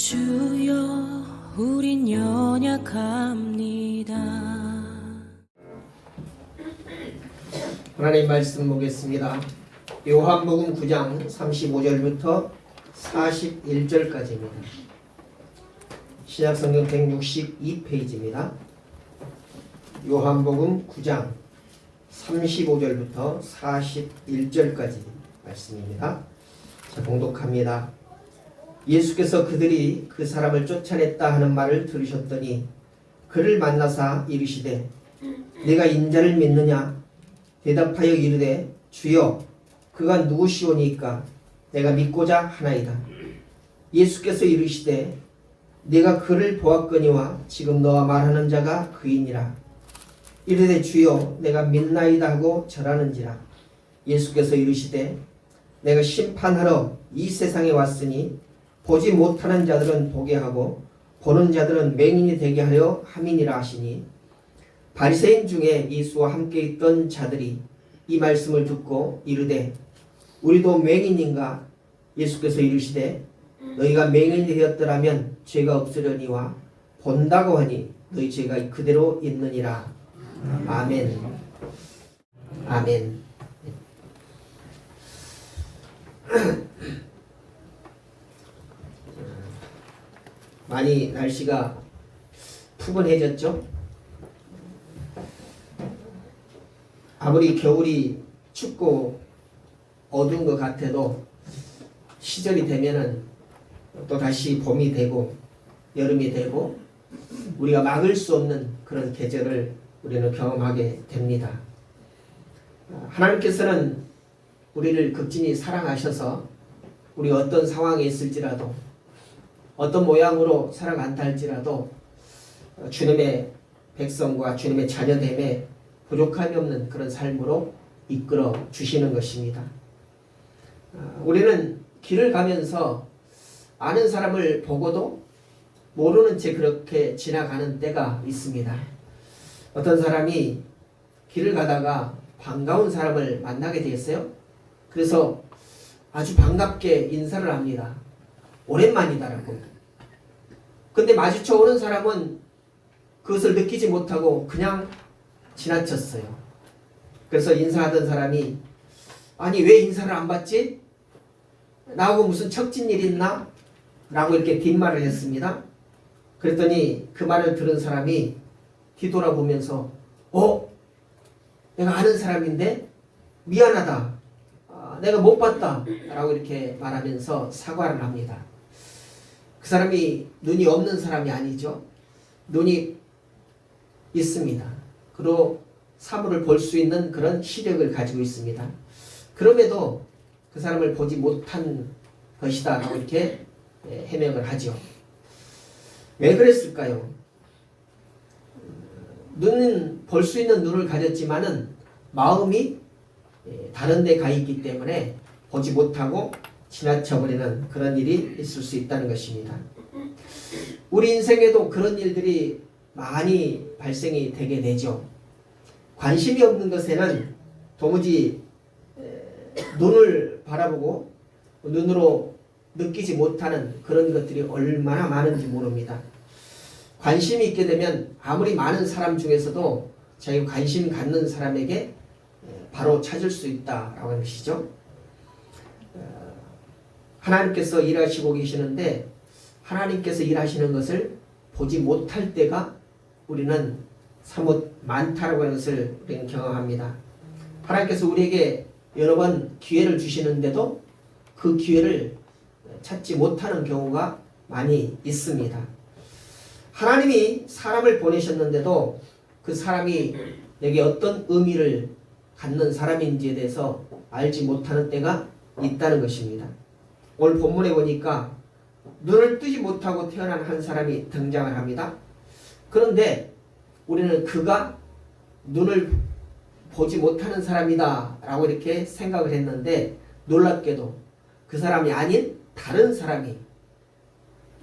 주여 우린 연약합니다. 하나님 말씀 보겠습니다. 요한복음 9장 35절부터 41절까지입니다. 신약성경 162페이지입니다. 요한복음 9장 35절부터 41절까지 말씀입니다. 자, 봉독합니다. 예수께서 그들이 그 사람을 쫓아냈다 하는 말을 들으셨더니 그를 만나사 이르시되 내가 인자를 믿느냐? 대답하여 이르되 주여 그가 누구시오니까 내가 믿고자 하나이다. 예수께서 이르시되 내가 그를 보았거니와 지금 너와 말하는 자가 그이니라. 이르되 주여 내가 믿나이다 하고 절하는지라. 예수께서 이르시되 내가 심판하러 이 세상에 왔으니 보지 못하는 자들은 보게 하고 보는 자들은 맹인이 되게 하려 함이니라 하시니 바리새인 중에 예수와 함께 있던 자들이 이 말씀을 듣고 이르되 우리도 맹인인가? 예수께서 이르시되 너희가 맹인이 되었더라면 죄가 없으려니와 본다고 하니 너희 죄가 그대로 있느니라. 아멘. 아멘. 많이 날씨가 푸근해졌죠? 아무리 겨울이 춥고 어두운 것 같아도 시절이 되면은 또 다시 봄이 되고 여름이 되고 우리가 막을 수 없는 그런 계절을 우리는 경험하게 됩니다. 하나님께서는 우리를 극진히 사랑하셔서 우리 어떤 상황에 있을지라도 어떤 모양으로 살아간다 할지라도 주님의 백성과 주님의 자녀됨에 부족함이 없는 그런 삶으로 이끌어 주시는 것입니다. 우리는 길을 가면서 아는 사람을 보고도 모르는 채 그렇게 지나가는 때가 있습니다. 어떤 사람이 길을 가다가 반가운 사람을 만나게 되었어요. 그래서 아주 반갑게 인사를 합니다. 오랜만이다라고. 근데 마주쳐 오는 사람은 그것을 느끼지 못하고 그냥 지나쳤어요. 그래서 인사하던 사람이 아니 왜 인사를 안 받지? 나하고 무슨 척진 일 있나? 라고 이렇게 뒷말을 했습니다. 그랬더니 그 말을 들은 사람이 뒤돌아보면서 내가 아는 사람인데 미안하다. 내가 못 봤다. 라고 이렇게 말하면서 사과를 합니다. 그 사람이 눈이 없는 사람이 아니죠. 눈이 있습니다. 그리고 사물을 볼 수 있는 그런 시력을 가지고 있습니다. 그럼에도 그 사람을 보지 못한 것이다 라고 이렇게 해명을 하죠. 왜 그랬을까요? 눈은 볼 수 있는 눈을 가졌지만은 마음이 다른 데 가 있기 때문에 보지 못하고 지나쳐버리는 그런 일이 있을 수 있다는 것입니다. 우리 인생에도 그런 일들이 많이 발생이 되게 되죠. 관심이 없는 것에는 도무지 눈을 바라보고 눈으로 느끼지 못하는 그런 것들이 얼마나 많은지 모릅니다. 관심이 있게 되면 아무리 많은 사람 중에서도 자기가 관심 갖는 사람에게 바로 찾을 수 있다라고 하는 것이죠. 하나님께서 일하시고 계시는데 하나님께서 일하시는 것을 보지 못할 때가 우리는 사뭇 많다라고 하는 것을 우리는 경험합니다. 하나님께서 우리에게 여러 번 기회를 주시는데도 그 기회를 찾지 못하는 경우가 많이 있습니다. 하나님이 사람을 보내셨는데도 그 사람이 내게 어떤 의미를 갖는 사람인지에 대해서 알지 못하는 때가 있다는 것입니다. 오늘 본문에 보니까 눈을 뜨지 못하고 태어난 한 사람이 등장을 합니다. 그런데 우리는 그가 눈을 보지 못하는 사람이다 라고 이렇게 생각을 했는데 놀랍게도 그 사람이 아닌 다른 사람이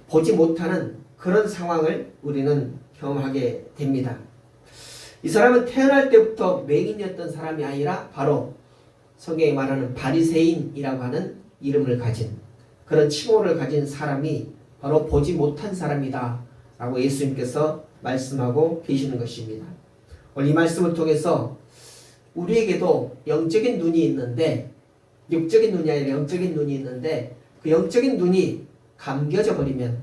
보지 못하는 그런 상황을 우리는 경험하게 됩니다. 이 사람은 태어날 때부터 맹인이었던 사람이 아니라 바로 성경에 말하는 바리새인이라고 하는 이름을 가진 그런 칭호를 가진 사람이 바로 보지 못한 사람이다 라고 예수님께서 말씀하고 계시는 것입니다. 오늘 이 말씀을 통해서 우리에게도 영적인 눈이 있는데, 육적인 눈이 아니라 영적인 눈이 있는데, 그 영적인 눈이 감겨져 버리면,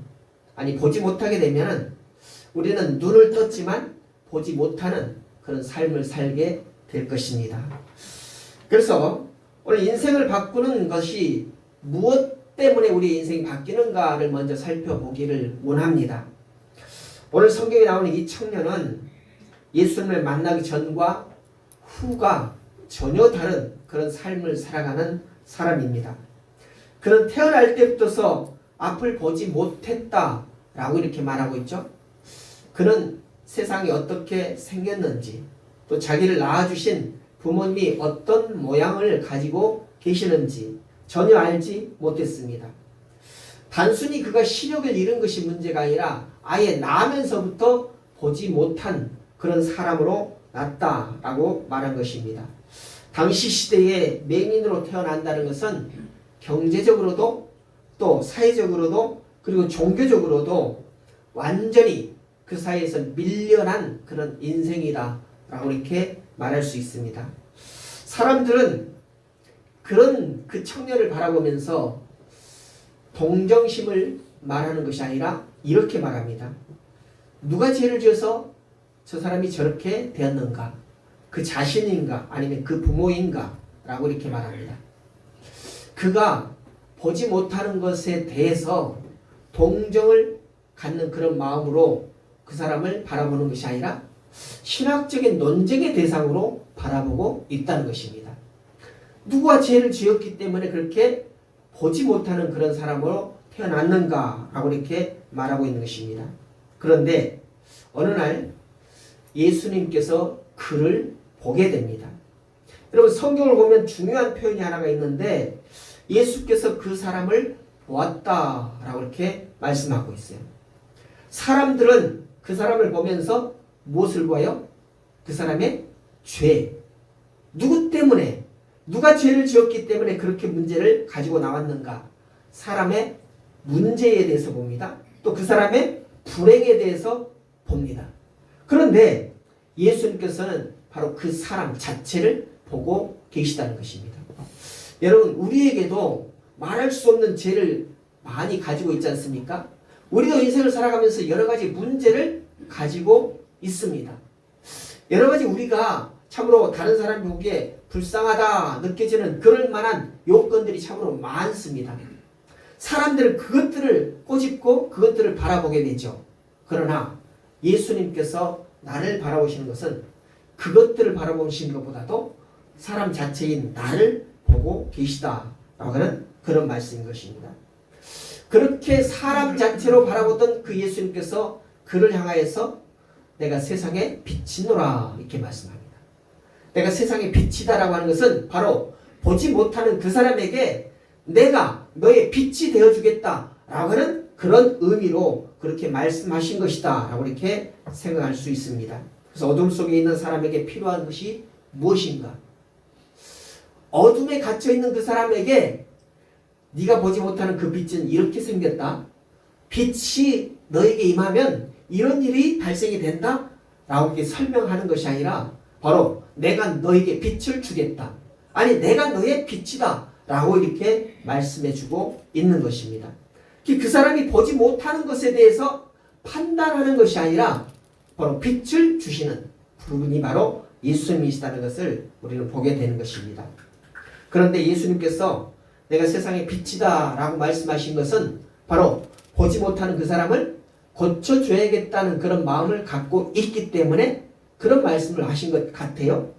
아니 보지 못하게 되면은 우리는 눈을 떴지만 보지 못하는 그런 삶을 살게 될 것입니다. 그래서 오늘 인생을 바꾸는 것이 무엇 때문에 우리 인생이 바뀌는가를 먼저 살펴보기를 원합니다. 오늘 성경에 나오는 이 청년은 예수님을 만나기 전과 후가 전혀 다른 그런 삶을 살아가는 사람입니다. 그는 태어날 때부터 앞을 보지 못했다라고 이렇게 말하고 있죠. 그는 세상이 어떻게 생겼는지, 또 자기를 낳아주신 부모님이 어떤 모양을 가지고 계시는지 전혀 알지 못했습니다. 단순히 그가 시력을 잃은 것이 문제가 아니라 아예 나면서부터 보지 못한 그런 사람으로 났다라고 말한 것입니다. 당시 시대에 맹인으로 태어난다는 것은 경제적으로도 또 사회적으로도 그리고 종교적으로도 완전히 그 사이에서 밀려난 그런 인생이다 라고 이렇게 말할 수 있습니다. 사람들은 그런 그 청년을 바라보면서 동정심을 말하는 것이 아니라 이렇게 말합니다. 누가 죄를 지어서 저 사람이 저렇게 되었는가? 그 자신인가? 아니면 그 부모인가? 라고 이렇게 말합니다. 그가 보지 못하는 것에 대해서 동정을 갖는 그런 마음으로 그 사람을 바라보는 것이 아니라 신학적인 논쟁의 대상으로 바라보고 있다는 것입니다. 누가 죄를 지었기 때문에 그렇게 보지 못하는 그런 사람으로 태어났는가라고 이렇게 말하고 있는 것입니다. 그런데 어느 날 예수님께서 그를 보게 됩니다. 여러분 성경을 보면 중요한 표현이 하나가 있는데 예수께서 그 사람을 보았다라고 이렇게 말씀하고 있어요. 사람들은 그 사람을 보면서 무엇을 보아요? 그 사람의 죄. 누구 때문에? 누가 죄를 지었기 때문에 그렇게 문제를 가지고 나왔는가? 사람의 문제에 대해서 봅니다. 또 그 사람의 불행에 대해서 봅니다. 그런데 예수님께서는 바로 그 사람 자체를 보고 계시다는 것입니다. 여러분 우리에게도 말할 수 없는 죄를 많이 가지고 있지 않습니까? 우리도 인생을 살아가면서 여러 가지 문제를 가지고 있습니다. 여러 가지 우리가 참으로 다른 사람이 보기에 불쌍하다 느껴지는 그럴 만한 요건들이 참으로 많습니다. 사람들은 그것들을 꼬집고 그것들을 바라보게 되죠. 그러나 예수님께서 나를 바라보시는 것은 그것들을 바라보시는 것보다도 사람 자체인 나를 보고 계시다라고 하는 그런 말씀인 것입니다. 그렇게 사람 자체로 바라보던 그 예수님께서 그를 향하여서 내가 세상의 빛이노라 이렇게 말씀합니다. 내가 세상의 빛이다라고 하는 것은 바로 보지 못하는 그 사람에게 내가 너의 빛이 되어주겠다라고 하는 그런 의미로 그렇게 말씀하신 것이다 라고 이렇게 생각할 수 있습니다. 그래서 어둠 속에 있는 사람에게 필요한 것이 무엇인가? 어둠에 갇혀있는 그 사람에게 네가 보지 못하는 그 빛은 이렇게 생겼다. 빛이 너에게 임하면 이런 일이 발생이 된다 라고 이렇게 설명하는 것이 아니라 바로 내가 너에게 빛을 주겠다. 아니 내가 너의 빛이다 라고 이렇게 말씀해주고 있는 것입니다. 그 사람이 보지 못하는 것에 대해서 판단하는 것이 아니라 바로 빛을 주시는 분이 바로 예수님이시다는 것을 우리는 보게 되는 것입니다. 그런데 예수님께서 내가 세상의 빛이다 라고 말씀하신 것은 바로 보지 못하는 그 사람을 고쳐줘야겠다는 그런 마음을 갖고 있기 때문에 그런 말씀을 하신 것 같아요.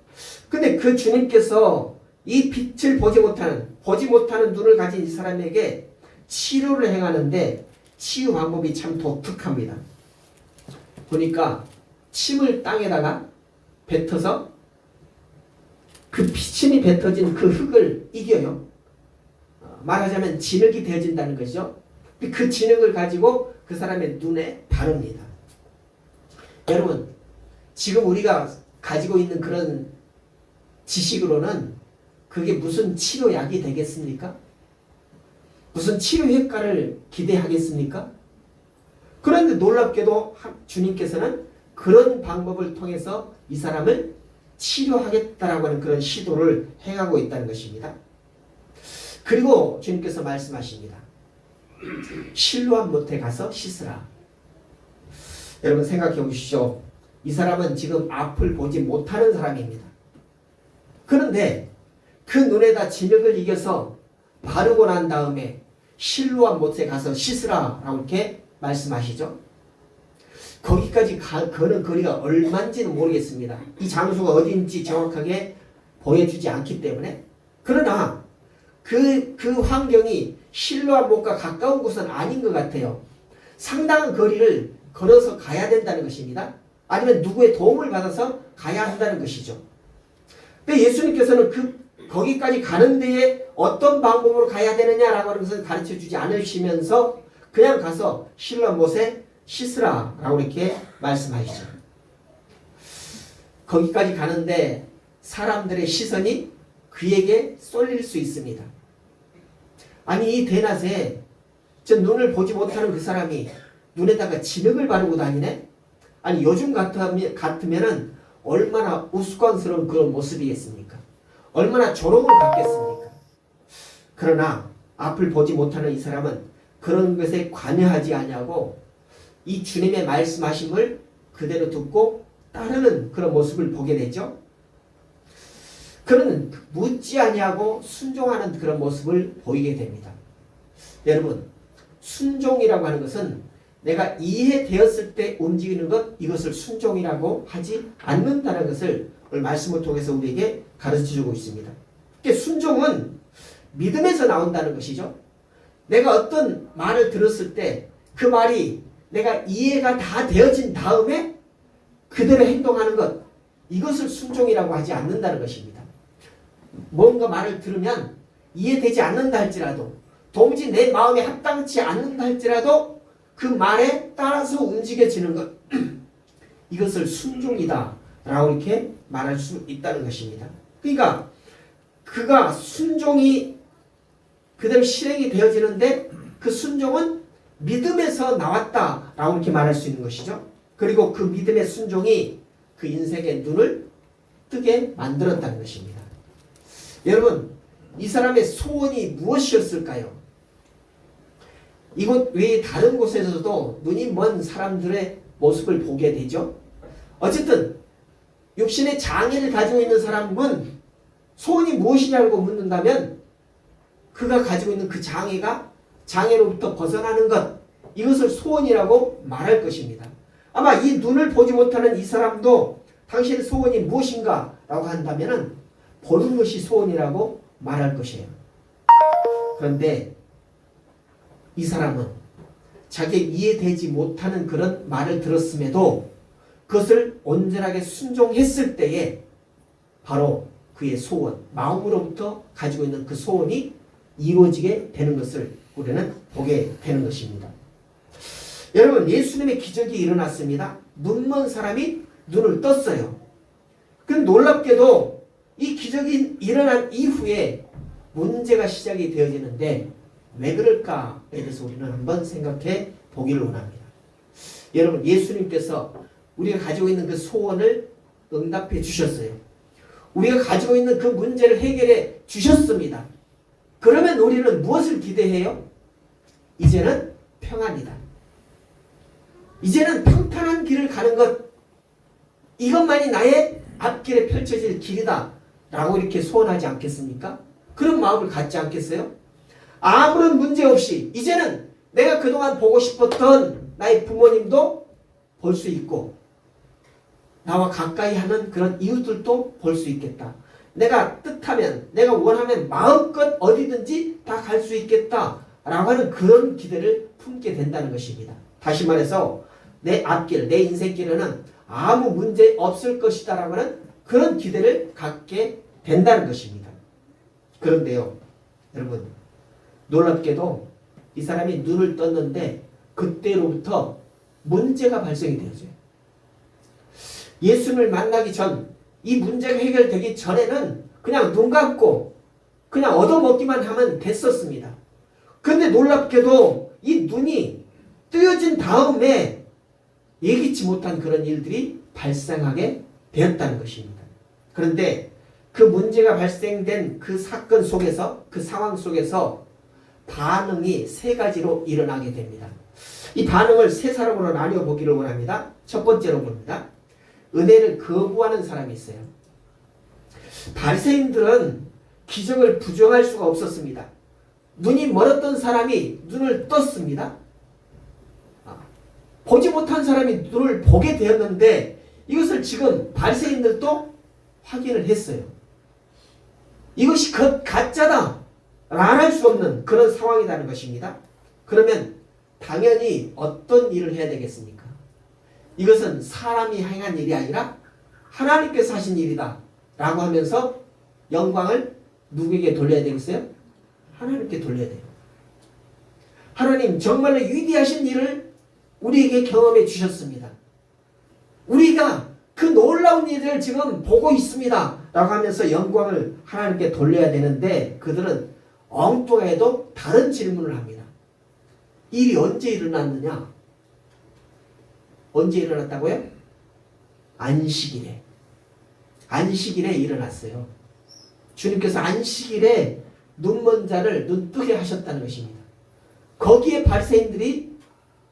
근데 그 주님께서 이 빛을 보지 못하는 눈을 가진 이 사람에게 치료를 행하는데 치유 방법이 참 독특합니다. 보니까 침을 땅에다가 뱉어서 그 침이 뱉어진 그 흙을 이겨요. 말하자면 진흙이 되어진다는 것이죠. 그 진흙을 가지고 그 사람의 눈에 바릅니다. 여러분 지금 우리가 가지고 있는 그런 지식으로는 그게 무슨 치료약이 되겠습니까? 무슨 치료 효과를 기대하겠습니까? 그런데 놀랍게도 주님께서는 그런 방법을 통해서 이 사람을 치료하겠다라고 하는 그런 시도를 행하고 있다는 것입니다. 그리고 주님께서 말씀하십니다. 실로암 못에 가서 씻으라. 여러분 생각해 보십시오. 이 사람은 지금 앞을 보지 못하는 사람입니다. 그런데 그 눈에다 진흙을 이겨서 바르고 난 다음에 실로암 못에 가서 씻으라 라고 이렇게 말씀하시죠. 거기까지 가는 거리가 얼마인지는 모르겠습니다. 이 장소가 어딘지 정확하게 보여주지 않기 때문에. 그러나 그 환경이 실로암 못과 가까운 곳은 아닌 것 같아요. 상당한 거리를 걸어서 가야 된다는 것입니다. 아니면 누구의 도움을 받아서 가야 한다는 것이죠. 근데 예수님께서는 거기까지 가는 데에 어떤 방법으로 가야 되느냐라고 하는 것을 가르쳐 주지 않으시면서 그냥 가서 실로암 못에 씻으라 라고 이렇게 말씀하시죠. 거기까지 가는데 사람들의 시선이 그에게 쏠릴 수 있습니다. 아니 이 대낮에 저 눈을 보지 못하는 그 사람이 눈에다가 진흙을 바르고 다니네? 아니 요즘 같으면은 얼마나 우스꽝스러운 그런 모습이겠습니까? 얼마나 조롱을 받겠습니까? 그러나 앞을 보지 못하는 이 사람은 그런 것에 관여하지 아니하고 이 주님의 말씀하심을 그대로 듣고 따르는 그런 모습을 보게 되죠. 그는 묻지 아니하고 순종하는 그런 모습을 보이게 됩니다. 여러분, 순종이라고 하는 것은 내가 이해되었을 때 움직이는 것, 이것을 순종이라고 하지 않는다는 것을 오늘 말씀을 통해서 우리에게 가르쳐주고 있습니다. 순종은 믿음에서 나온다는 것이죠. 내가 어떤 말을 들었을 때 그 말이 내가 이해가 다 되어진 다음에 그대로 행동하는 것, 이것을 순종이라고 하지 않는다는 것입니다. 뭔가 말을 들으면 이해되지 않는다 할지라도 도무지 내 마음에 합당치 않는다 할지라도 그 말에 따라서 움직여지는 것, 이것을 순종이다 라고 이렇게 말할 수 있다는 것입니다. 그러니까 그가 순종이 그대로 실행이 되어지는데 그 순종은 믿음에서 나왔다 라고 이렇게 말할 수 있는 것이죠. 그리고 그 믿음의 순종이 그 인생의 눈을 뜨게 만들었다는 것입니다. 여러분, 이 사람의 소원이 무엇이었을까요? 이곳 외에 다른 곳에서도 눈이 먼 사람들의 모습을 보게 되죠. 어쨌든 육신의 장애를 가지고 있는 사람은 소원이 무엇이냐고 묻는다면 그가 가지고 있는 그 장애로부터 벗어나는 것, 이것을 소원이라고 말할 것입니다. 아마 이 눈을 보지 못하는 이 사람도 당신의 소원이 무엇인가 라고 한다면 보는 것이 소원이라고 말할 것이에요. 그런데 이 사람은 자기 이해되지 못하는 그런 말을 들었음에도 그것을 온전하게 순종했을 때에 바로 그의 소원, 마음으로부터 가지고 있는 그 소원이 이루어지게 되는 것을 우리는 보게 되는 것입니다. 여러분, 예수님의 기적이 일어났습니다. 눈먼 사람이 눈을 떴어요. 그런데 놀랍게도 이 기적이 일어난 이후에 문제가 시작이 되어지는데 왜 그럴까에 대해서 우리는 한번 생각해 보기를 원합니다. 여러분, 예수님께서 우리가 가지고 있는 그 소원을 응답해 주셨어요. 우리가 가지고 있는 그 문제를 해결해 주셨습니다. 그러면 우리는 무엇을 기대해요? 이제는 평안이다. 이제는 평탄한 길을 가는 것, 이것만이 나의 앞길에 펼쳐질 길이다 라고 이렇게 소원하지 않겠습니까? 그런 마음을 갖지 않겠어요? 아무런 문제 없이 이제는 내가 그동안 보고 싶었던 나의 부모님도 볼 수 있고 나와 가까이 하는 그런 이웃들도 볼 수 있겠다. 내가 뜻하면, 내가 원하면 마음껏 어디든지 다 갈 수 있겠다 라고 하는 그런 기대를 품게 된다는 것입니다. 다시 말해서 내 앞길, 내 인생길에는 아무 문제 없을 것이다 라고 하는 그런 기대를 갖게 된다는 것입니다. 그런데요, 여러분, 놀랍게도 이 사람이 눈을 떴는데 그때로부터 문제가 발생이 되어져요. 예수님을 만나기 전, 이 문제가 해결되기 전에는 그냥 눈 감고 그냥 얻어먹기만 하면 됐었습니다. 그런데 놀랍게도 이 눈이 뜨여진 다음에 예기치 못한 그런 일들이 발생하게 되었다는 것입니다. 그런데 그 문제가 발생된 그 사건 속에서, 그 상황 속에서 반응이 세 가지로 일어나게 됩니다. 이 반응을 세 사람으로 나뉘어 보기를 원합니다. 첫 번째로 봅니다. 은혜를 거부하는 사람이 있어요. 바리새인들은 기적을 부정할 수가 없었습니다. 눈이 멀었던 사람이 눈을 떴습니다. 보지 못한 사람이 눈을 보게 되었는데 이것을 지금 바리새인들도 확인을 했어요. 이것이 가짜다 말할 수 없는 그런 상황이라는 것입니다. 그러면 당연히 어떤 일을 해야 되겠습니까? 이것은 사람이 행한 일이 아니라 하나님께서 하신 일이다 라고 하면서 영광을 누구에게 돌려야 되겠어요? 하나님께 돌려야 돼요. 하나님 정말로 위대하신 일을 우리에게 경험해 주셨습니다. 우리가 그 놀라운 일을 지금 보고 있습니다 라고 하면서 영광을 하나님께 돌려야 되는데 그들은 엉뚱해도 다른 질문을 합니다. 일이 언제 일어났느냐? 언제 일어났다고요? 안식일에. 안식일에 일어났어요. 주님께서 안식일에 눈먼 자를 눈뜨게 하셨다는 것입니다. 거기에 바리새인들이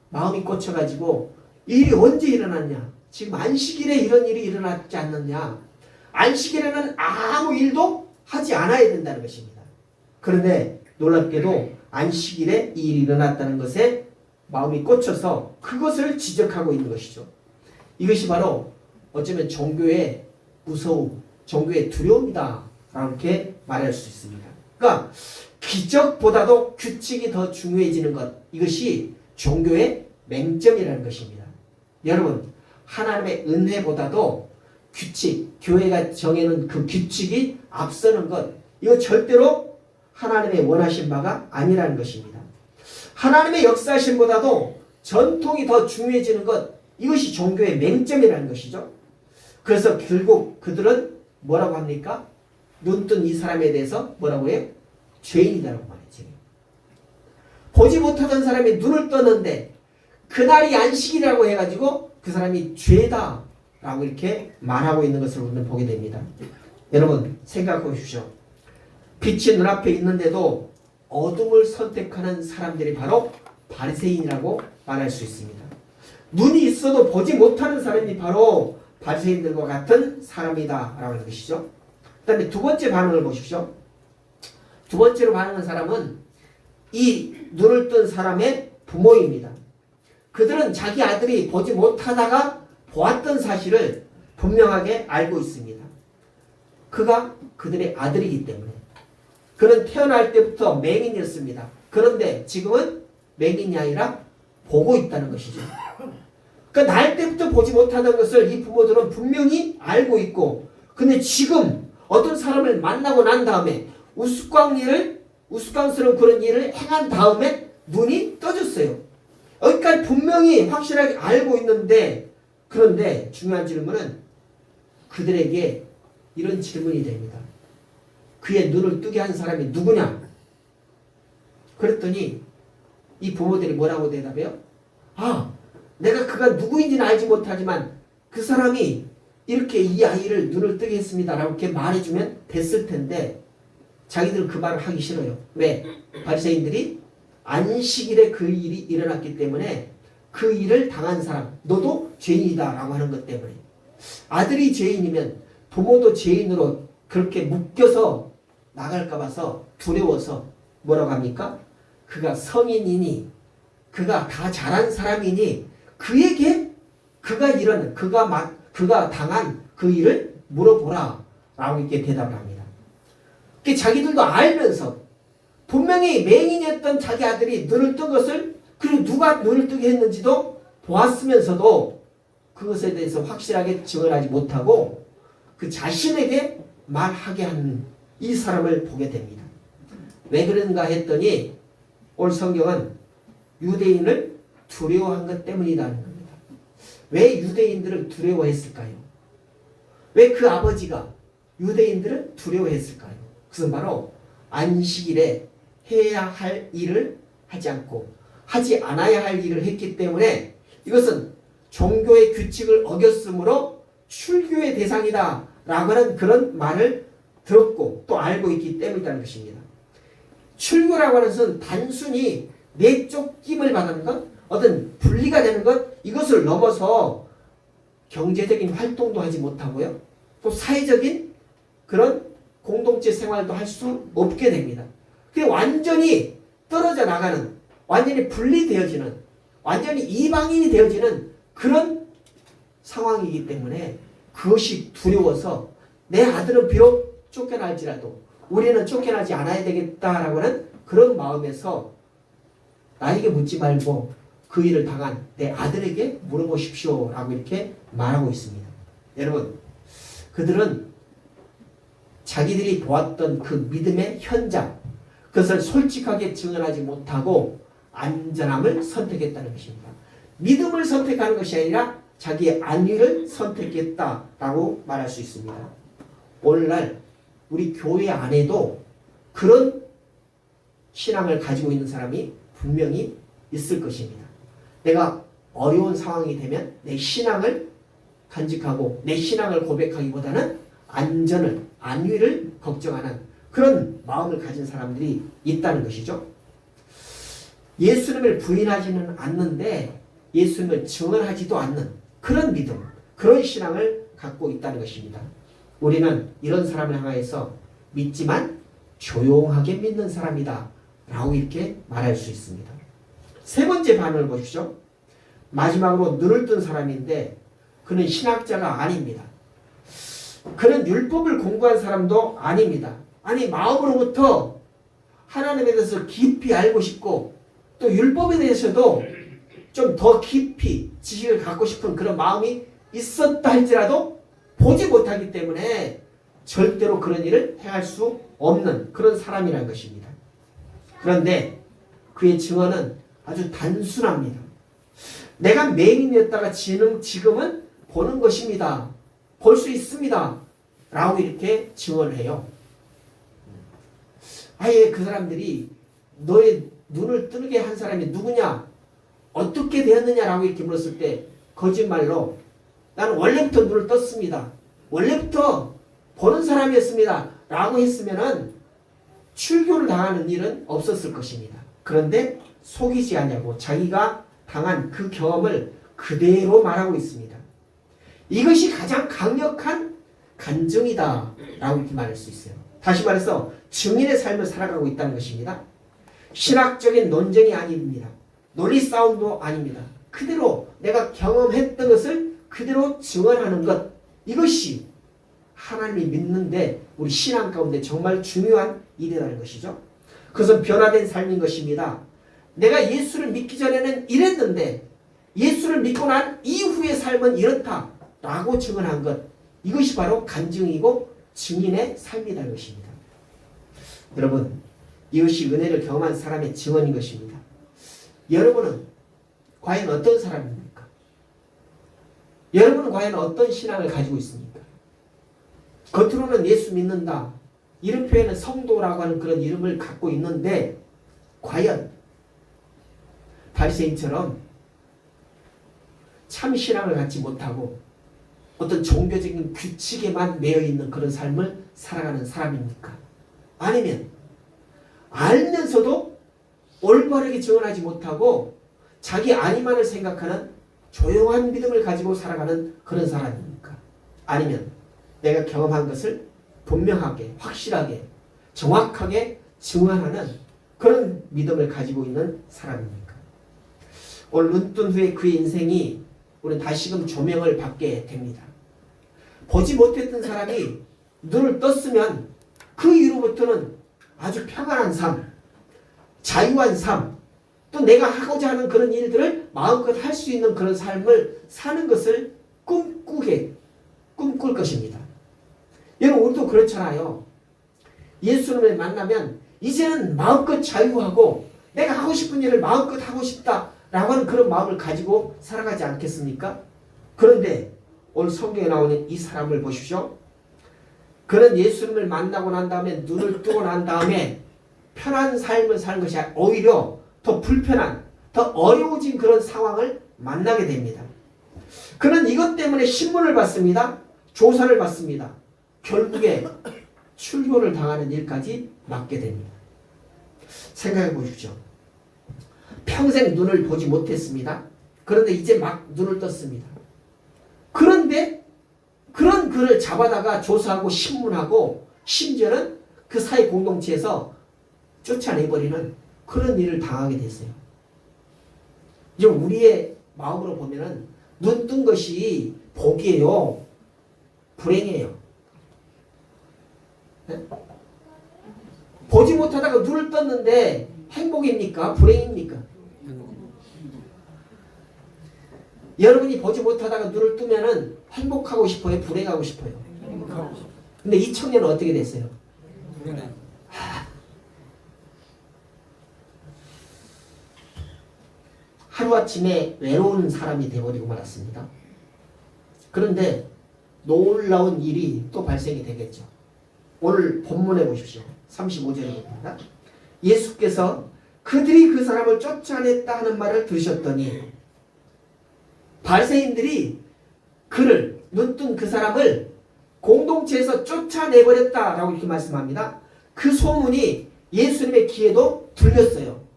마음이 꽂혀가지고 일이 언제 일어났냐? 지금 안식일에 이런 일이 일어났지 않느냐? 안식일에는 아무 일도 하지 않아야 된다는 것입니다. 그런데 놀랍게도 안식일에 이 일이 일어났다는 것에 마음이 꽂혀서 그것을 지적하고 있는 것이죠. 이것이 바로 어쩌면 종교의 무서움, 종교의 두려움이다 이렇게 말할 수 있습니다. 그러니까 기적보다도 규칙이 더 중요해지는 것, 이것이 종교의 맹점이라는 것입니다. 여러분, 하나님의 은혜보다도 규칙, 교회가 정해놓은 그 규칙이 앞서는 것, 이거 절대로 하나님의 원하신 바가 아니라는 것입니다. 하나님의 역사심보다도 전통이 더 중요해지는 것, 이것이 종교의 맹점이라는 것이죠. 그래서 결국 그들은 뭐라고 합니까? 눈뜬 이 사람에 대해서 뭐라고 해요? 죄인이라고 말이지. 보지 못하던 사람이 눈을 떴는데 그날이 안식이라고 해가지고 그 사람이 죄다 라고 이렇게 말하고 있는 것을 우리는 보게 됩니다. 여러분 생각해 보십시오. 빛이 눈앞에 있는데도 어둠을 선택하는 사람들이 바로 바리새인이라고 말할 수 있습니다. 눈이 있어도 보지 못하는 사람이 바로 바리새인들과 같은 사람이다 라고 하는 것이죠. 그 다음에 두 번째 반응을 보십시오. 두 번째로 반응한 사람은 이 눈을 뜬 사람의 부모입니다. 그들은 자기 아들이 보지 못하다가 보았던 사실을 분명하게 알고 있습니다. 그가 그들의 아들이기 때문에. 그는 태어날 때부터 맹인이었습니다. 그런데 지금은 맹인이 아니라 보고 있다는 것이죠. 그러니까 날 때부터 보지 못하던 것을 이 부모들은 분명히 알고 있고, 근데 지금 어떤 사람을 만나고 난 다음에 우스꽝스러운 그런 일을 행한 다음에 눈이 떠졌어요. 여기까지 분명히 확실하게 알고 있는데, 그런데 중요한 질문은 그들에게 이런 질문이 됩니다. 그의 눈을 뜨게 한 사람이 누구냐? 그랬더니 이 부모들이 뭐라고 대답해요? 내가 그가 누구인지는 알지 못하지만 그 사람이 이렇게 이 아이를 눈을 뜨게 했습니다 라고 이렇게 말해주면 됐을 텐데 자기들은 그 말을 하기 싫어요. 왜? 바리새인들이 안식일에 그 일이 일어났기 때문에 그 일을 당한 사람, 너도 죄인이다 라고 하는 것 때문에. 아들이 죄인이면 부모도 죄인으로 그렇게 묶여서 나갈까 봐서 두려워서 뭐라고 합니까? 그가 성인이니 그가 다 잘한 사람이니 그에게 그가 당한 그 일을 물어보라 라고 이렇게 대답을 합니다. 자기들도 알면서 분명히 맹인이었던 자기 아들이 눈을 뜬 것을, 그리고 누가 눈을 뜨게 했는지도 보았으면서도 그것에 대해서 확실하게 증언하지 못하고 그 자신에게 말하게 하는 이 사람을 보게 됩니다. 왜 그런가 했더니 오늘 성경은 유대인을 두려워한 것 때문이라는 겁니다. 왜 유대인들을 두려워했을까요? 왜 그 아버지가 유대인들을 두려워했을까요? 그것은 바로 안식일에 해야 할 일을 하지 않고 하지 않아야 할 일을 했기 때문에 이것은 종교의 규칙을 어겼으므로 출교의 대상이다 라고 하는 그런 말을 들었고 또 알고 있기 때문이라는 것입니다. 출교라고 하는 것은 단순히 내쫓김을 받는 것, 어떤 분리가 되는 것, 이것을 넘어서 경제적인 활동도 하지 못하고요. 또 사회적인 그런 공동체 생활도 할 수 없게 됩니다. 그게 완전히 떨어져 나가는, 완전히 분리되어지는, 완전히 이방인이 되어지는 그런 상황이기 때문에 그것이 두려워서 내 아들은 비록 쫓겨날지라도 우리는 쫓겨나지 않아야 되겠다라고 하는 그런 마음에서 나에게 묻지 말고 그 일을 당한 내 아들에게 물어보십시오 라고 이렇게 말하고 있습니다. 여러분, 그들은 자기들이 보았던 그 믿음의 현장, 그것을 솔직하게 증언하지 못하고 안전함을 선택했다는 것입니다. 믿음을 선택하는 것이 아니라 자기의 안위를 선택했다라고 말할 수 있습니다. 오늘날 우리 교회 안에도 그런 신앙을 가지고 있는 사람이 분명히 있을 것입니다. 내가 어려운 상황이 되면 내 신앙을 간직하고 내 신앙을 고백하기보다는 안전을, 안위를 걱정하는 그런 마음을 가진 사람들이 있다는 것이죠. 예수님을 부인하지는 않는데 예수님을 증언하지도 않는 그런 믿음, 그런 신앙을 갖고 있다는 것입니다. 우리는 이런 사람을 향해서 믿지만 조용하게 믿는 사람이다 라고 이렇게 말할 수 있습니다. 세 번째 반응을 보십시오. 마지막으로 눈을 뜬 사람인데 그는 신학자가 아닙니다. 그는 율법을 공부한 사람도 아닙니다. 아니, 마음으로부터 하나님에 대해서 깊이 알고 싶고 또 율법에 대해서도 좀 더 깊이 지식을 갖고 싶은 그런 마음이 있었다 할지라도 보지 못하기 때문에 절대로 그런 일을 행할 수 없는 그런 사람이라는 것입니다. 그런데 그의 증언은 아주 단순합니다. 내가 맹인이었다가 지금은 보는 것입니다. 볼 수 있습니다. 라고 이렇게 증언을 해요. 아예 그 사람들이 너의 눈을 뜨게 한 사람이 누구냐? 어떻게 되었느냐라고 이렇게 물었을 때 거짓말로 나는 원래부터 눈을 떴습니다. 원래부터 보는 사람이었습니다. 라고 했으면은 출교를 당하는 일은 없었을 것입니다. 그런데 속이지 않냐고 자기가 당한 그 경험을 그대로 말하고 있습니다. 이것이 가장 강력한 간증이다 라고 이렇게 말할 수 있어요. 다시 말해서 증인의 삶을 살아가고 있다는 것입니다. 신학적인 논쟁이 아닙니다. 논리 싸움도 아닙니다. 그대로 내가 경험했던 것을 그대로 증언하는 것, 이것이 하나님이 믿는데 우리 신앙 가운데 정말 중요한 일이라는 것이죠. 그것은 변화된 삶인 것입니다. 내가 예수를 믿기 전에는 이랬는데 예수를 믿고 난 이후의 삶은 이렇다 라고 증언한 것, 이것이 바로 간증이고 증인의 삶이라는 것입니다. 여러분, 이것이 은혜를 경험한 사람의 증언인 것입니다. 여러분은 과연 어떤 사람입니까? 여러분은 과연 어떤 신앙을 가지고 있습니까? 겉으로는 예수 믿는다, 이름표에는 성도라고 하는 그런 이름을 갖고 있는데 과연 바리새인처럼 참 신앙을 갖지 못하고 어떤 종교적인 규칙에만 매여 있는 그런 삶을 살아가는 사람입니까? 아니면 알면서도 올바르게 증언하지 못하고 자기 안위만을 생각하는 조용한 믿음을 가지고 살아가는 그런 사람입니까? 아니면 내가 경험한 것을 분명하게, 확실하게, 정확하게 증언하는 그런 믿음을 가지고 있는 사람입니까? 오늘 눈뜬 후에 그의 인생이 우리는 다시금 조명을 받게 됩니다. 보지 못했던 사람이 눈을 떴으면 그 이후부터는 아주 평안한 삶, 자유한 삶, 또 내가 하고자 하는 그런 일들을 마음껏 할 수 있는 그런 삶을 사는 것을 꿈꿀 것입니다. 여러분, 우리도 그렇잖아요. 예수님을 만나면 이제는 마음껏 자유하고 내가 하고 싶은 일을 마음껏 하고 싶다라고 하는 그런 마음을 가지고 살아가지 않겠습니까? 그런데 오늘 성경에 나오는 이 사람을 보십시오. 그는 예수님을 만나고 난 다음에 눈을 뜨고 난 다음에 편한 삶을 사는 것이 오히려 더 불편한, 더 더 어려워진 그런 상황을 만나게 됩니다. 그는 이것 때문에 신문을 받습니다. 조사를 받습니다. 결국에 출교를 당하는 일까지 맞게 됩니다. 생각해 보십시오. 평생 눈을 보지 못했습니다. 그런데 이제 막 눈을 떴습니다. 그런데 그런 그를 잡아다가 조사하고 신문하고 심지어는 그 사회 공동체에서 쫓아내버리는 그런 일을 당하게 됐어요. 이제 우리의 마음으로 보면은 눈 뜬 것이 복이에요? 불행이에요? 네? 보지 못하다가 눈을 떴는데 행복입니까? 불행입니까? 여러분이 보지 못하다가 눈을 뜨면은 행복하고 싶어요? 불행하고 싶어요? 근데 이 청년은 어떻게 됐어요? 하루아침에 외로운 사람이 되어버리고 말았습니다. 그런데 놀라운 일이 또 발생이 되겠죠. 오늘 본문에 보십시오. 35절에 봅니다. 예수께서 그들이 그 사람을 쫓아냈다 하는 말을 들으셨더니 바리새인들이 그를 눈뜬 그 사람을 공동체에서 쫓아내버렸다라고 이렇게 말씀합니다. 그 소문이 예수님의 귀에도 들렸어요.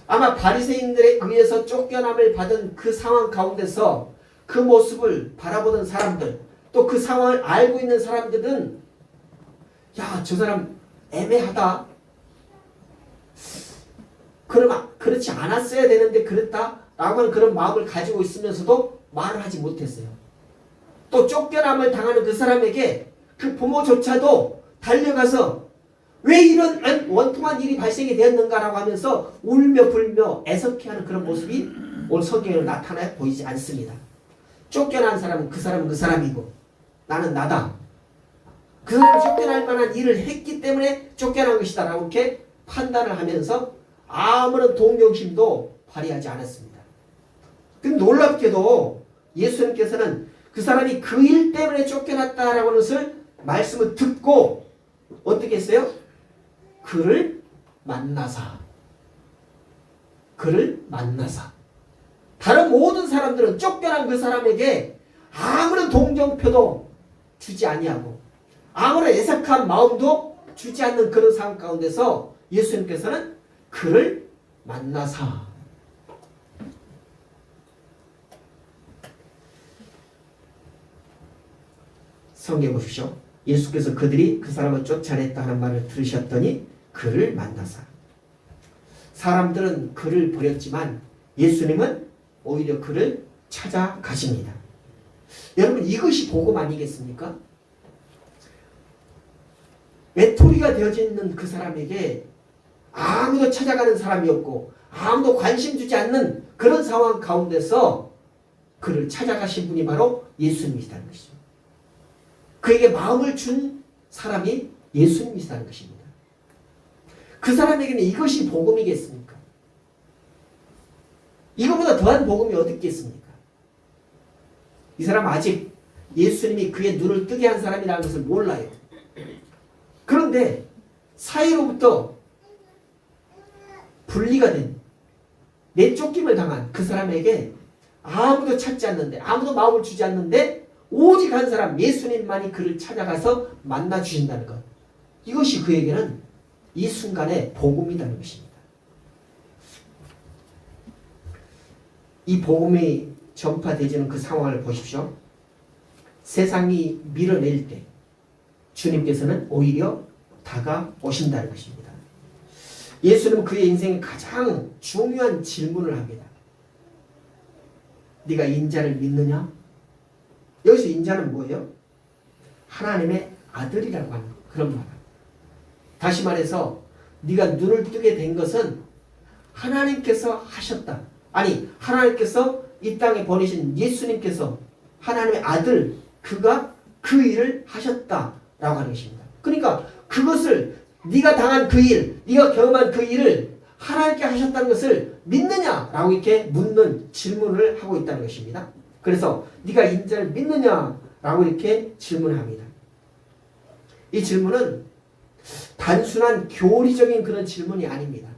아마 바리새인들에 의해서 쫓겨남을 받은 그 상황 가운데서 그 모습을 바라보는 사람들, 또 그 상황을 알고 있는 사람들은 야, 저 사람 애매하다. 그렇지 않았어야 되는데 그랬다. 라고 하는 그런 마음을 가지고 있으면서도 말을 하지 못했어요. 또 쫓겨남을 당하는 그 사람에게 그 부모조차도 달려가서 왜 이런 원통한 일이 발생이 되었는가라고 하면서 울며 불며 애석해하는 그런 모습이 오늘 성경에 나타나 보이지 않습니다. 쫓겨난 사람은 그 사람이고 나는 나다. 그 사람이 쫓겨날 만한 일을 했기 때문에 쫓겨난 것이다 라고 이렇게 판단을 하면서 아무런 동정심도 발휘하지 않았습니다. 근데 놀랍게도 예수님께서는 그 사람이 그 일 때문에 쫓겨났다라고 하는 것을 말씀을 듣고 어떻게 했어요? 그를 만나사. 다른 모든 사람들은 쫓겨난 그 사람에게 아무런 동정표도 주지 아니하고 아무런 애석한 마음도 주지 않는 그런 상황 가운데서 예수님께서는 그를 만나사. 성경에 보십시오. 예수께서 그들이 그 사람을 쫓아냈다 하는 말을 들으셨더니 그를 만나사. 사람들은 그를 버렸지만 예수님은 오히려 그를 찾아가십니다. 여러분, 이것이 복음 아니겠습니까? 외톨이가 되어져 있는 그 사람에게 아무도 찾아가는 사람이 없고 아무도 관심 주지 않는 그런 상황 가운데서 그를 찾아가신 분이 바로 예수님이시다는 것이죠. 그에게 마음을 준 사람이 예수님이시다는 것입니다. 그 사람에게는 이것이 복음이겠습니까? 이거보다 더한 복음이 어디 있겠습니까? 이 사람 아직 예수님이 그의 눈을 뜨게 한 사람이라는 것을 몰라요. 그런데 사이로부터 분리가 된, 내쫓김을 당한 그 사람에게 아무도 찾지 않는데, 아무도 마음을 주지 않는데 오직 한 사람 예수님만이 그를 찾아가서 만나 주신다는 것. 이것이 그에게는 이 순간의 복음이라는 것입니다. 이 복음이 전파되지는 그 상황을 보십시오. 세상이 밀어낼 때 주님께서는 오히려 다가오신다는 것입니다. 예수는 그의 인생의 가장 중요한 질문을 합니다. 네가 인자를 믿느냐? 여기서 인자는 뭐예요? 하나님의 아들이라고 하는 그런 말. 다시 말해서 네가 눈을 뜨게 된 것은 하나님께서 하셨다. 아니, 하나님께서 이 땅에 보내신 예수님께서 하나님의 아들, 그가 그 일을 하셨다라고 하는 것입니다. 그러니까 그것을 네가 당한 그 일, 네가 경험한 그 일을 하나님께 하셨다는 것을 믿느냐라고 이렇게 묻는 질문을 하고 있다는 것입니다. 그래서 네가 인자를 믿느냐라고 이렇게 질문합니다. 이 질문은 단순한 교리적인 그런 질문이 아닙니다.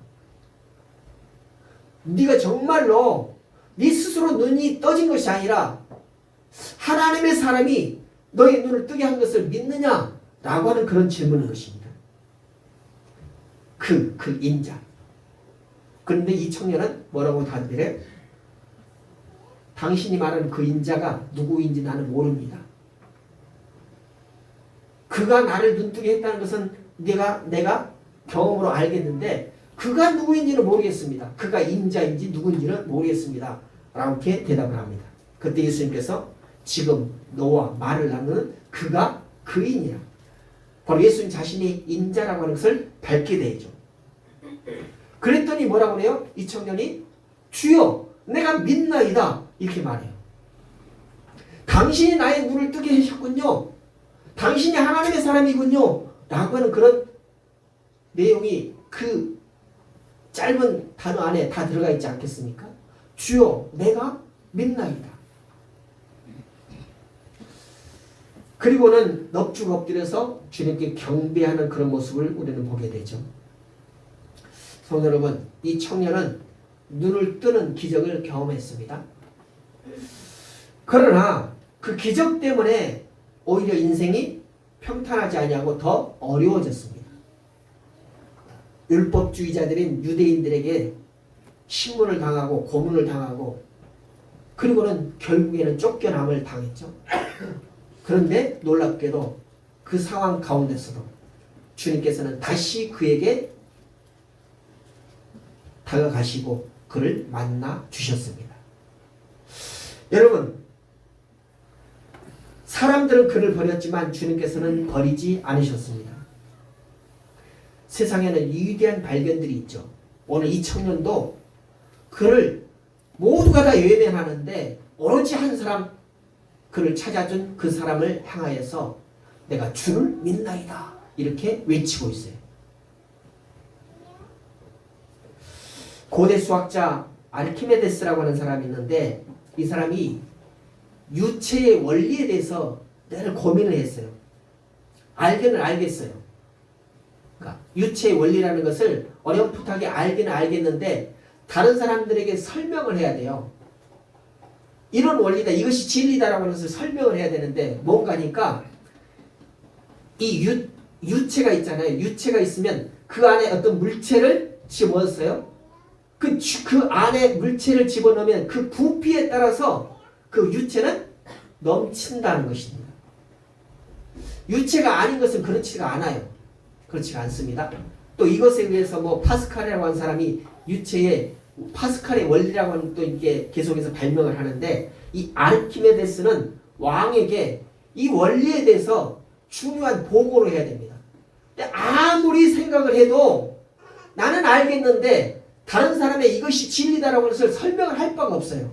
네가 정말로 네 스스로 눈이 떠진 것이 아니라 하나님의 사람이 너의 눈을 뜨게 한 것을 믿느냐? 라고 하는 그런 질문인 것입니다. 그 인자. 그런데 이 청년은 뭐라고 답변해? 당신이 말하는 그 인자가 누구인지 나는 모릅니다. 그가 나를 눈뜨게 했다는 것은 내가 경험으로 알겠는데 그가 누구인지는 모르겠습니다. 그가 인자인지 누구인지는 모르겠습니다. 라고 이렇게 대답을 합니다. 그때 예수님께서 지금 너와 말을 나누는 그가 그인이라. 바로 예수님 자신이 인자라고 하는 것을 밝게 되죠. 그랬더니 뭐라고 그래요? 이 청년이 주여 내가 믿나이다 이렇게 말해요. 당신이 나의 눈을 뜨게 하셨군요. 당신이 하나님의 사람이군요. 라고 하는 그런 내용이 그 짧은 단어 안에 다 들어가 있지 않겠습니까? 주여 내가 믿나이다. 그리고는 넙죽 엎드려서 주님께 경배하는 그런 모습을 우리는 보게 되죠. 성도 여러분, 이 청년은 눈을 뜨는 기적을 경험했습니다. 그러나 그 기적 때문에 오히려 인생이 평탄하지 아니하고 더 어려워졌습니다. 율법주의자들인 유대인들에게 신문을 당하고 고문을 당하고 그리고는 결국에는 쫓겨남을 당했죠. 그런데 놀랍게도 그 상황 가운데서도 주님께서는 다시 그에게 다가가시고 그를 만나 주셨습니다. 여러분, 사람들은 그를 버렸지만 주님께서는 버리지 않으셨습니다. 세상에는 위대한 발견들이 있죠. 오늘 이 청년도 그를 모두가 다 외면하는데 오로지 한 사람, 그를 찾아준 그 사람을 향하여서 내가 주를 믿나이다 이렇게 외치고 있어요. 고대 수학자 아르키메데스라고 하는 사람이 있는데 이 사람이 유체의 원리에 대해서 늘 고민을 했어요. 알기는 알겠어요. 그러니까 유체의 원리라는 것을 어렴풋하게 알기는 알겠는데 다른 사람들에게 설명을 해야 돼요. 이런 원리다, 이것이 진리다라고 하는 것을 설명을 해야 되는데 뭔가니까 이 유체가 있잖아요. 유체가 있으면 그 안에 어떤 물체를 집어넣었어요. 그 안에 물체를 집어넣으면 그 부피에 따라서 그 유체는 넘친다는 것입니다. 유체가 아닌 것은 그렇지가 않아요. 그렇지가 않습니다. 또 이것에 의해서 파스칼이라고 하는 사람이 유체의 파스칼의 원리라고 하는 또 이게 계속해서 발명을 하는데 이 아르키메데스는 왕에게 이 원리에 대해서 중요한 보고를 해야 됩니다. 근데 아무리 생각을 해도 나는 알겠는데 다른 사람의 이것이 진리다라고 해서 설명을 할 바가 없어요.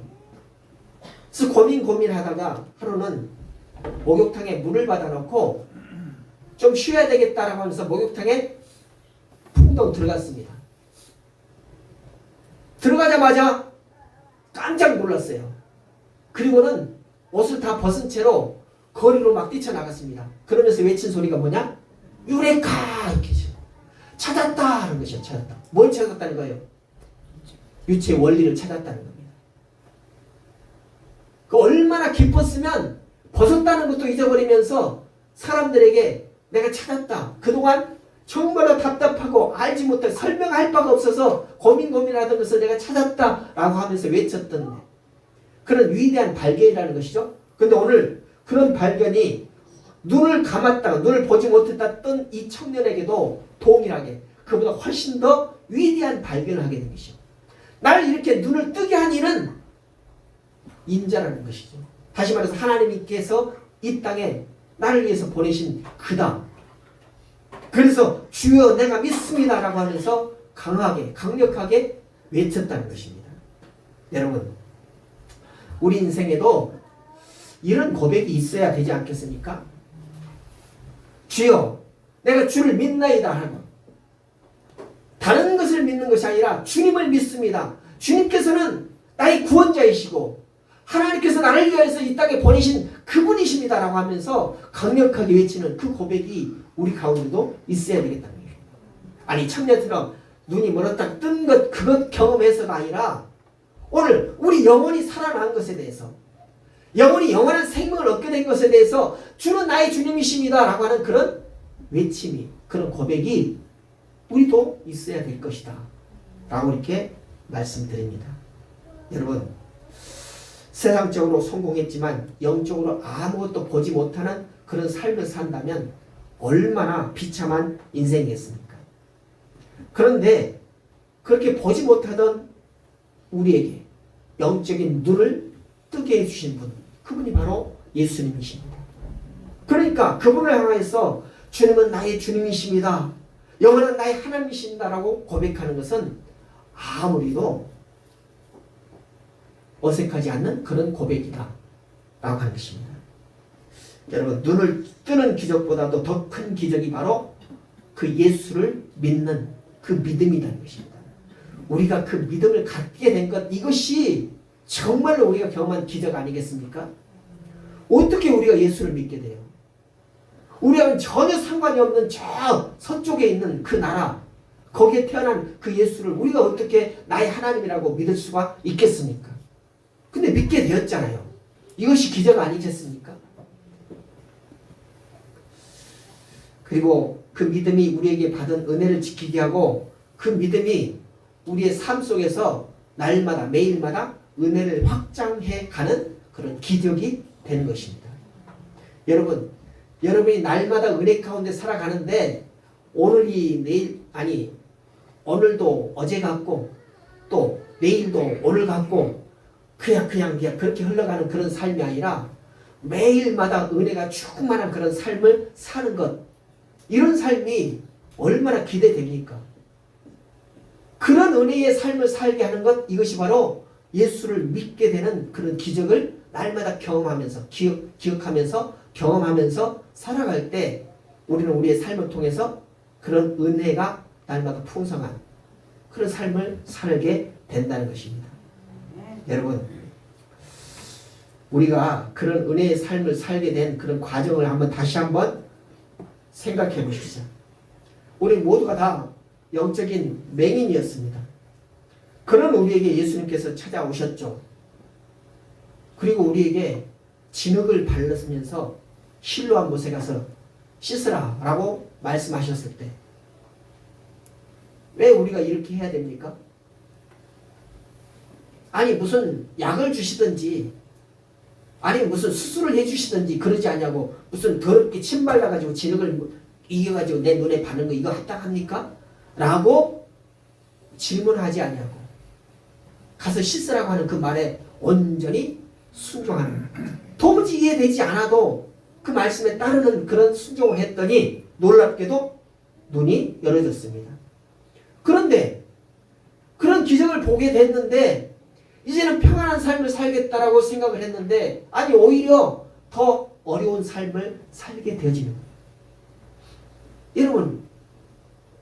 그래서 고민하다가 하루는 목욕탕에 물을 받아놓고 좀 쉬어야 되겠다라고 하면서 목욕탕에 풍덩 들어갔습니다. 들어가자마자 깜짝 놀랐어요. 그리고는 옷을 다 벗은 채로 거리로 막 뛰쳐나갔습니다. 그러면서 외친 소리가 뭐냐? 유레카! 이렇게 찾았다! 하는 것이요. 찾았다. 뭘 찾았다는 거예요? 유체의 원리를 찾았다는 겁니다. 그 얼마나 기뻤으면 벗었다는 것도 잊어버리면서 사람들에게 내가 찾았다. 그동안 정말로 답답하고 알지 못해 설명할 바가 없어서 고민하던 것을 내가 찾았다라고 하면서 외쳤던 그런 위대한 발견이라는 것이죠. 근데 오늘 그런 발견이 눈을 감았다가 눈을 보지 못했다 뜬 이 청년에게도 동일하게 그보다 훨씬 더 위대한 발견을 하게 된 것이죠. 나를 이렇게 눈을 뜨게 한 이는 인자라는 것이죠. 다시 말해서 하나님께서 이 땅에 나를 위해서 보내신 그다. 그래서 주여 내가 믿습니다 라고 하면서 강력하게 외쳤다는 것입니다. 여러분, 우리 인생에도 이런 고백이 있어야 되지 않겠습니까? 주여 내가 주를 믿나이다 하고 다른 것을 믿는 것이 아니라 주님을 믿습니다. 주님께서는 나의 구원자이시고 하나님께서 나를 위해서 이 땅에 보내신 그분이십니다 라고 하면서 강력하게 외치는 그 고백이 우리 가운데도 있어야 되겠다는 거예요. 아니 청년처럼 눈이 멀었다 뜬 것 그것 경험해서가 아니라 오늘 우리 영혼이 살아난 것에 대해서, 영혼이 영원한 생명을 얻게 된 것에 대해서 주는 나의 주님이십니다 라고 하는 그런 외침이, 그런 고백이 우리도 있어야 될 것이다 라고 이렇게 말씀드립니다. 여러분, 세상적으로 성공했지만 영적으로 아무것도 보지 못하는 그런 삶을 산다면 얼마나 비참한 인생이겠습니까? 그런데 그렇게 보지 못하던 우리에게 영적인 눈을 뜨게 해주신 분, 그분이 바로 예수님이십니다. 그러니까 그분을 향해서 주님은 나의 주님이십니다, 영원한 나의 하나님이십니다 라고 고백하는 것은 아무리도 어색하지 않는 그런 고백이다 라고 하는 것입니다. 여러분, 눈을 뜨는 기적보다도 더 큰 기적이 바로 그 예수를 믿는 그 믿음이라는 것입니다. 우리가 그 믿음을 갖게 된 것, 이것이 정말로 우리가 경험한 기적 아니겠습니까? 어떻게 우리가 예수를 믿게 돼요? 우리하고는 전혀 상관이 없는 저 서쪽에 있는 그 나라, 거기에 태어난 그 예수를 우리가 어떻게 나의 하나님이라고 믿을 수가 있겠습니까? 근데 믿게 되었잖아요. 이것이 기적 아니겠습니까? 그리고 그 믿음이 우리에게 받은 은혜를 지키게 하고, 그 믿음이 우리의 삶 속에서 날마다 매일마다 은혜를 확장해 가는 그런 기적이 되는 것입니다. 여러분, 여러분이 날마다 은혜 가운데 살아가는데 오늘이 내일, 아니 오늘도 어제 같고 또 내일도 오늘 같고 그냥 그렇게 흘러가는 그런 삶이 아니라 매일마다 은혜가 충만한 그런 삶을 사는 것, 이런 삶이 얼마나 기대됩니까? 그런 은혜의 삶을 살게 하는 것, 이것이 바로 예수를 믿게 되는 그런 기적을 날마다 경험하면서 기억하면서 경험하면서 살아갈 때 우리는 우리의 삶을 통해서 그런 은혜가 날마다 풍성한 그런 삶을 살게 된다는 것입니다. 여러분, 우리가 그런 은혜의 삶을 살게 된 그런 과정을 다시 한번 생각해 보십시오. 우리 모두가 다 영적인 맹인이었습니다. 그런 우리에게 예수님께서 찾아오셨죠. 그리고 우리에게 진흙을 발랐으면서 실로암 못에 가서 씻으라 라고 말씀하셨을 때 왜 우리가 이렇게 해야 됩니까? 아니 무슨 약을 주시든지 아니 무슨 수술을 해주시든지 그러지 않냐고, 무슨 더럽게 침 발라가지고 진흙을 이겨가지고 내 눈에 바른 거 이거 합당합니까? 라고 질문하지 않냐고, 가서 씻으라고 하는 그 말에 온전히 순종하는, 도무지 이해되지 않아도 그 말씀에 따르는 그런 순종을 했더니 놀랍게도 눈이 열어졌습니다. 그런데 그런 기적을 보게 됐는데 이제는 평안한 삶을 살겠다라고 생각을 했는데, 아니 오히려 더 어려운 삶을 살게 되어지는 거예요. 여러분,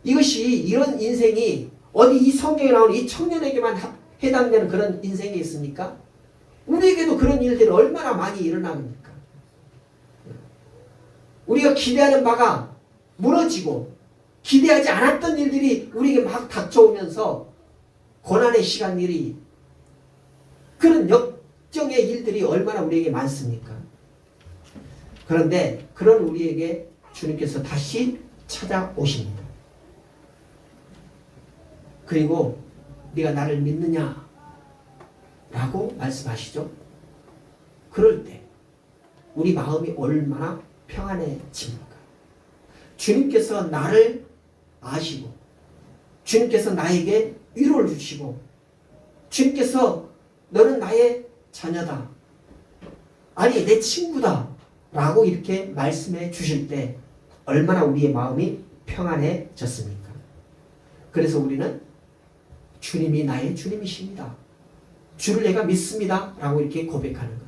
이것이, 이런 인생이 어디 이 성경에 나오는 이 청년에게만 해당되는 그런 인생이 있습니까? 우리에게도 그런 일들이 얼마나 많이 일어납니까? 우리가 기대하는 바가 무너지고 기대하지 않았던 일들이 우리에게 막 닥쳐오면서 고난의 시간들이, 그런 역정의 일들이 얼마나 우리에게 많습니까? 그런데 그런 우리에게 주님께서 다시 찾아오십니다. 그리고 네가 나를 믿느냐? 라고 말씀하시죠. 그럴 때 우리 마음이 얼마나 평안해집니까? 주님께서 나를 아시고 주님께서 나에게 위로를 주시고 주님께서 너는 나의 자녀다, 아니 내 친구다 라고 이렇게 말씀해 주실 때 얼마나 우리의 마음이 평안해졌습니까? 그래서 우리는 주님이 나의 주님이십니다, 주를 내가 믿습니다 라고 이렇게 고백하는 것,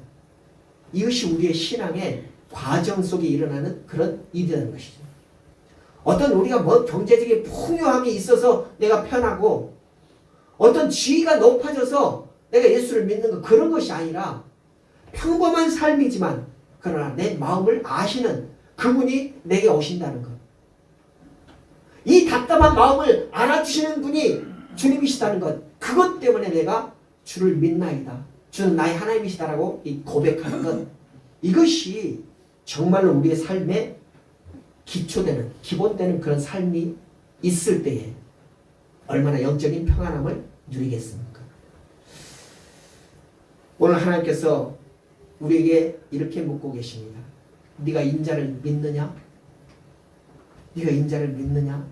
이것이 우리의 신앙의 과정 속에 일어나는 그런 일이라는 것이죠. 어떤 우리가 뭐 경제적인 풍요함이 있어서 내가 편하고 어떤 지위가 높아져서 내가 예수를 믿는 것, 그런 것이 아니라 평범한 삶이지만 그러나 내 마음을 아시는 그분이 내게 오신다는 것, 이 답답한 마음을 알아주시는 분이 주님이시다는 것, 그것 때문에 내가 주를 믿나이다. 주는 나의 하나님이시다라고 이 고백하는 것, 이것이 정말로 우리의 삶에 기초되는, 기본되는 그런 삶이 있을 때에 얼마나 영적인 평안함을 누리겠습니까? 오늘 하나님께서 우리에게 이렇게 묻고 계십니다. 네가 인자를 믿느냐? 네가 인자를 믿느냐?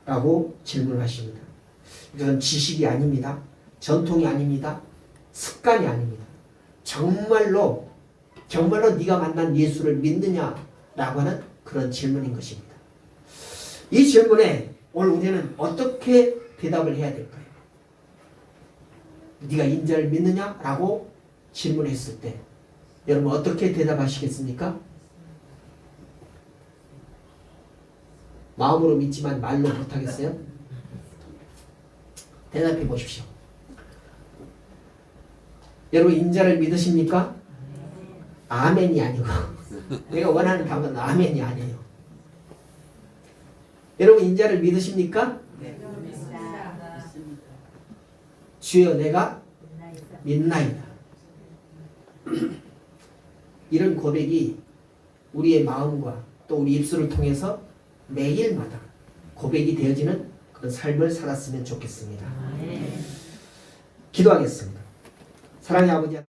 라고 질문하십니다. 이것은 지식이 아닙니다. 전통이 아닙니다. 습관이 아닙니다. 정말로 네가 만난 예수를 믿느냐라고 하는 그런 질문인 것입니다. 이 질문에 오늘 우리는 어떻게 대답을 해야 될까요? 네가 인자를 믿느냐라고 질문했을 때 여러분 어떻게 대답하시겠습니까? 마음으로 믿지만 말로 못하겠어요? 대답해 보십시오. 여러분 인자를 믿으십니까? 아멘이 아니고 내가 원하는 답은 아멘이 아니에요. 여러분 인자를 믿으십니까? 네. 주여 내가 믿나이다. 이런 고백이 우리의 마음과 또 우리 입술을 통해서 매일마다 고백이 되어지는 그런 삶을 살았으면 좋겠습니다. 기도하겠습니다. 사랑의 아버지